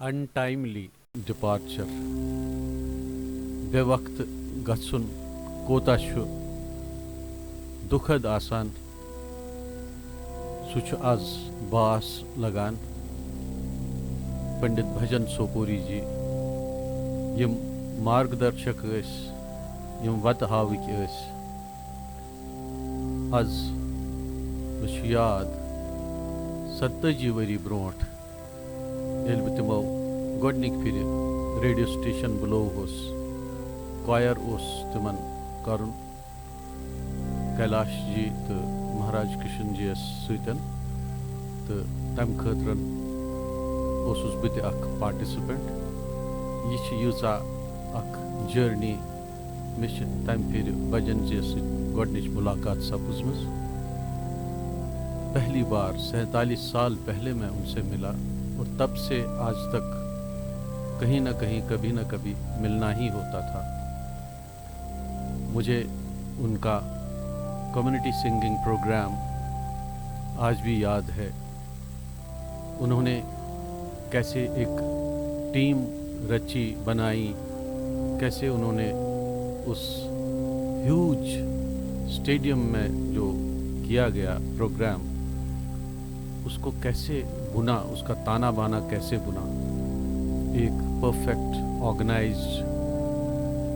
untimely departure بے وقت گژھُن کوتاہ چھُ دُکھد آسان سُہ چھُ آز باس لگان پنڈت بھجن سوپوری جی یم مارگدرشک ٲسۍ یم وتہٕ ہاوٕکۍ ٲسۍ آز مےٚ چھُ یاد 47 ؤری برونٛٹھ ییٚلہِ بہٕ تِمو گۄڈنِکۍ پھِرِ ریڈیو سٹیشن بُلووہُس کویر اوس تِمن کرُن کیلاش جی تہٕ مہاراج کشن جی یس سۭتۍ تہٕ تمہِ خٲطرٕ اوسُس بہٕ تہِ اکھ پارٹِسِپینٹ یہِ چھِ ییٖژاہ اکھ جٔرنی مےٚ چھِ تمہِ پھِرِ بھجن جی یس سۭتۍ گۄڈنِچ مُلاقات سپٕزمٕژ پہلی بار 47 سال پہلے میں ان سے ملا اور تب سے آج تک کہیں نہ کہیں کبھی نہ کبھی ملنا ہی ہوتا تھا مجھے ان کا کمیونٹی سنگنگ پروگرام آج بھی یاد ہے انہوں نے کیسے ایک ٹیم رچی بنائی کیسے انہوں نے اس ہیوج اسٹیڈیم میں جو کیا گیا پروگرام اس کو کیسے بنا اس کا تانا بانا کیسے بنا ایک پرفیکٹ آرگنائزڈ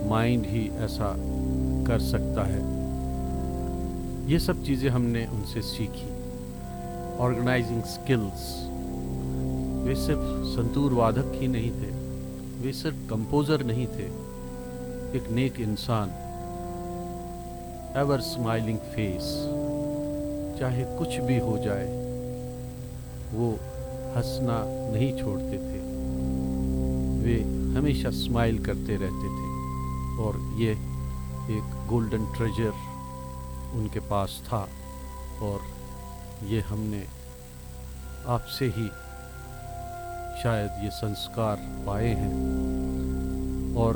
مائنڈ ہی ایسا کر سکتا ہے یہ سب چیزیں ہم نے ان سے سیکھی آرگنائزنگ سکلز وہ صرف سنتور وادک ہی نہیں تھے وہ صرف کمپوزر نہیں تھے ایک نیک انسان ایور اسمائلنگ فیس چاہے کچھ بھی ہو جائے وہ ہنسنا نہیں چھوڑتے تھے وہ ہمیشہ اسمائل کرتے رہتے تھے اور یہ ایک گولڈن ٹریجر ان کے پاس تھا اور یہ ہم نے آپ سے ہی شاید یہ سنسکار پائے ہیں اور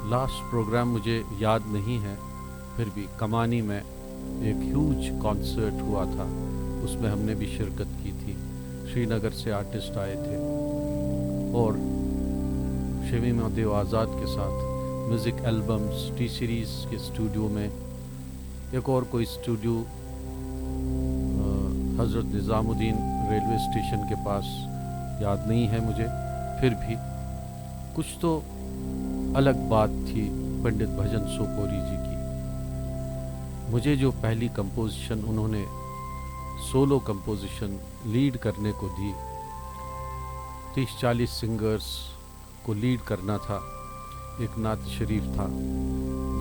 لاسٹ پروگرام مجھے یاد نہیں ہے پھر بھی کمانی میں ایک ہیوج کانسرٹ ہوا تھا اس میں ہم نے بھی شرکت کی تھی شری نگر سے آرٹسٹ آئے تھے اور شیوی دیو آزاد کے ساتھ میوزک البمز ٹی سیریز کے اسٹوڈیو میں ایک اور کوئی اسٹوڈیو حضرت نظام الدین ریلوے اسٹیشن کے پاس یاد نہیں ہے مجھے پھر بھی کچھ تو الگ بات تھی پنڈت بھجن سوپوری جی کی مجھے جو پہلی کمپوزیشن انہوں نے سولو کمپوزیشن لیڈ کرنے کو دی 30-40 سنگرز کو لیڈ کرنا تھا ایک نعت شریف تھا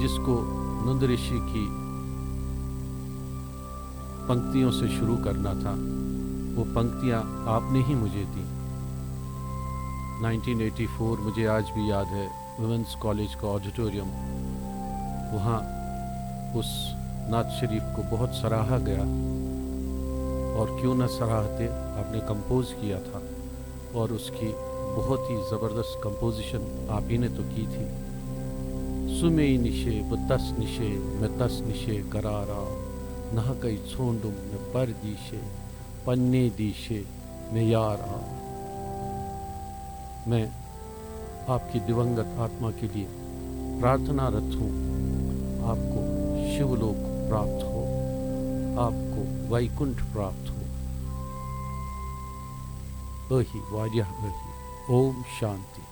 جس کو نند رشی کی پنکتیوں سے شروع کرنا تھا وہ پنکتیاں آپ نے ہی مجھے دی 1984 مجھے آج بھی یاد ہے ویمنس کالج کا آڈیٹوریم وہاں اس نعت شریف کو بہت سراہا گیا اور کیوں نہ سراہتے آپ نے کمپوز کیا تھا اور اس کی بہت ہی زبردست کمپوزیشن آپ ہی نے تو کی تھی سمے نشے بتس نشے میں تس نشے قرارا نہ کئی چھونڈم میں پر دیشے پنے دیشے میں یارا میں آپ کی دیونگت آتما کے لیے پرارتھنا رت ہوں آپ کو شیو لوک پراپت ہو آپ کو ویکنٹھ پراپت ہو اہی واریاہ اہی اوم شانتی